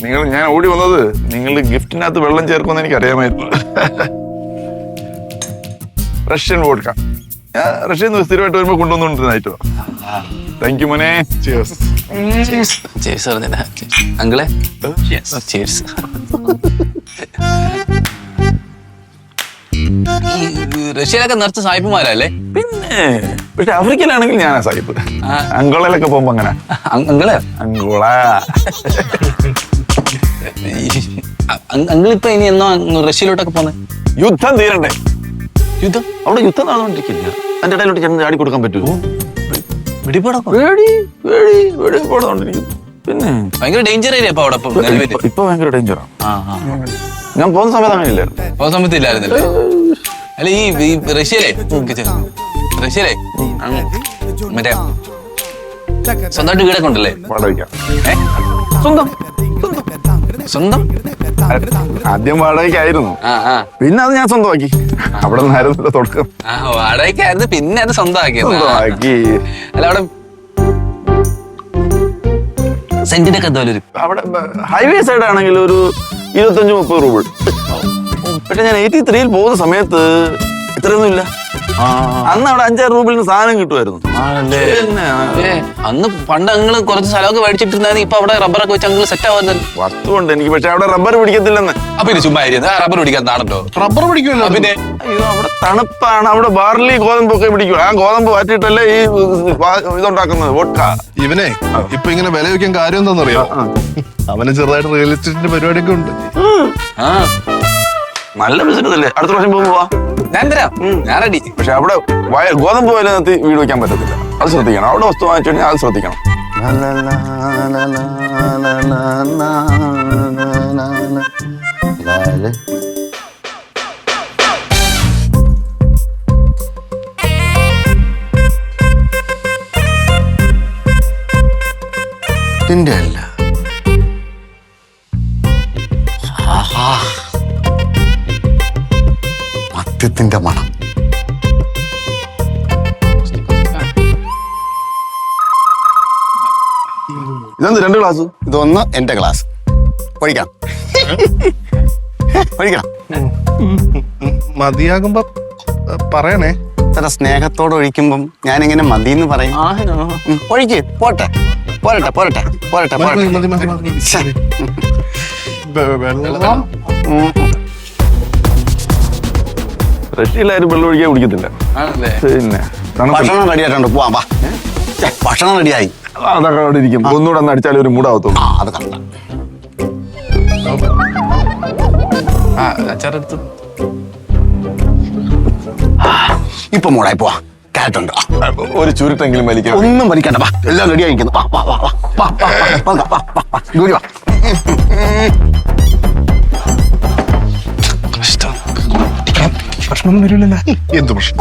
ഞാൻ ഓടി വന്നത് നിങ്ങൾ ഗിഫ്റ്റിനകത്ത് വെള്ളം ചേർക്കുമെന്ന് എനിക്ക് അറിയാമായിരുന്നു. Russian vodka. റഷ്യയിൽ നിന്ന് സ്ഥിരമായിട്ട് വരുമ്പോ കൊണ്ടുവന്നുകൊണ്ടിരുന്നായിട്ടോ. താങ്ക് യു മോനെ. അങ്കിളെ റഷ്യയിലൊക്കെ നിറച്ച സായിപ്പുമാരല്ലേ? പിന്നെ പക്ഷെ ആഫ്രിക്കയിലാണെങ്കിൽ ഞാനാ സായിപ്പ്. അങ്കോളയിലൊക്കെ പോകുമ്പോ അങ്ങനെ അങ്കിളെ അങ്കോള. അങ്കിളിപ്പോ ഇനി എന്നോ റഷ്യയിലോട്ടൊക്കെ പോന്നെ? യുദ്ധം തീരണ്ടേ? യുദ്ധം? അവിടെ യുദ്ധം നടന്നുകൊണ്ടിരിക്കില്ല. അതിന്റെ ഇടയിലോട്ട് ചെന്ന് ചാടി കൊടുക്കാൻ പറ്റുമോ? വെടിപാടോണ്ടിരിക്കുന്നു. പിന്നെ ഭയങ്കര ഡേഞ്ചർ ഏരിയ അപ്പൊ അവിടെ ഇപ്പൊ ഭയങ്കര ഡേഞ്ചറാണ്. ഞാൻ പോകുന്ന സമയത്ത് അങ്ങനെ ഇല്ലായിരുന്നു. പോകുന്ന സമയത്ത് ഇല്ലായിരുന്നല്ലേ? അല്ല ഈ റഷ്യയിലെ മറ്റേ സ്വന്തമായിട്ട് വീടൊക്കെ ഉണ്ടല്ലേ? വാടകയ്ക്കാം. സ്വന്തം ആദ്യം വാടകയ്ക്കായിരുന്നു, പിന്നെ അത് ഞാൻ സ്വന്തമാക്കി. അവിടെ നിന്നായിരുന്നു തുടക്കം. വാടകയ്ക്കായിരുന്നു, പിന്നെ അത് സ്വന്തമാക്കി. അല്ല അവിടെ സെന്റിനൊക്കെ എന്താ വരും? അവിടെ ഹൈവേ സൈഡ് ആണെങ്കിൽ ഒരു 25-30 രൂപ. പക്ഷെ ഞാൻ 83-ൽ പോകുന്ന സമയത്ത് ഇത്രയൊന്നും ഇല്ല. അന്ന് അവിടെ 5-6 രൂപയിൽ സാധനം കിട്ടുമായിരുന്നു. അന്ന് പണ്ട് അങ്ങള് കുറച്ച് സ്ഥലമൊക്കെ മേടിച്ചിട്ടിരുന്നായിരുന്നു. ഇപ്പൊ അവിടെ റബ്ബറൊക്കെ വെച്ച് അങ്ങള് സെറ്റ് ആവുന്നത് വസ്തുണ്ട് എനിക്ക്. പക്ഷെ അവിടെ റബ്ബർ പിടിക്കത്തില്ലെന്ന്. അപ്പൊ ഇത് ചുമ്മാ റബ്ബർ പിടിക്കാൻ നാടല്ലോ? റബ്ബർ പിടിക്കുമല്ലോ. പിന്നെ അയ്യോ, അവിടെ തണുപ്പാണ്. അവിടെ ബാർലി ഗോതമ്പൊക്കെ പിടിക്കും. ആ ഗോതമ്പ് മാറ്റിയിട്ടല്ലേ ഈ ഇതുണ്ടാക്കുന്നത് വോഡ്ക. ഇവനെ ഇപ്പൊ ഇങ്ങനെ വില വെക്കാൻ കാര്യം എന്താണെന്നറിയോ? അവന് ചെറുതായിട്ട് റിയൽ എസ്റ്റേറ്റിന്റെ പരിപാടിയൊക്കെ ഉണ്ട്. നല്ല ബിസിനസ് അല്ലേ? അടുത്ത പ്രാവശ്യം പോകുമ്പോ ഞാൻ തരാം, ഞാൻ റെഡി. പക്ഷെ അവിടെ ഗോതമ്പ് വയല നിർത്തി വീട് വെക്കാൻ പറ്റത്തില്ല. അത് ശ്രദ്ധിക്കണം. അവിടെ വസ്തു വാങ്ങിച്ചു കഴിഞ്ഞാൽ അത് ശ്രദ്ധിക്കണം. ഇതിന്റെ അല്ല, മദ്യത്തിന്റെ മണം. ഇതെന്ത് 2 ഗ്ലാസ്? ഇതൊന്ന് എന്റെ ഗ്ലാസ്. ഒഴിക്കണം ഒഴിക്കണം. മതിയാകുമ്പോ പറയണേ. ഇത്ര സ്നേഹത്തോടെ ഒഴിക്കുമ്പം ഞാനിങ്ങനെ മതിന്ന് പറയും. ഒഴിക്ക്. പോട്ടെ പോരട്ടെ പോരട്ടെ പോരട്ടെ പോരട്ടെ. റഷ്യയിലാരും വെള്ളം ഒഴിക്കാൻ കുടിക്കത്തില്ല. പിന്നെ ഭക്ഷണം റെഡി ആയിട്ടുണ്ട്, പോവാം. വാ, ഭക്ഷണം റെഡിയായി. അതൊക്കെ അവിടെ ഇരിക്കും. ഒന്നുകൂടെ ഒന്ന് അടിച്ചാലും ഒരു മൂടാവത്തുള്ളൂ. അത് കണ്ട അച്ചാറെടുത്തു. ഇപ്പൊ മൂടായി പോവാ. കാറ്റുണ്ട്. ഒരു ചുരുട്ടെങ്കിലും വലിക്കണം. ഒന്നും വലിക്കണ്ട. വാ, എല്ലാം റെഡി ആയിരിക്കുന്നു. വാ വാ വാ വാ വാ വാ വാ വാ. ജോലി വാ. പ്രശ്നമൊന്നും വരില്ലല്ലോ. എന്ത് പ്രശ്നം?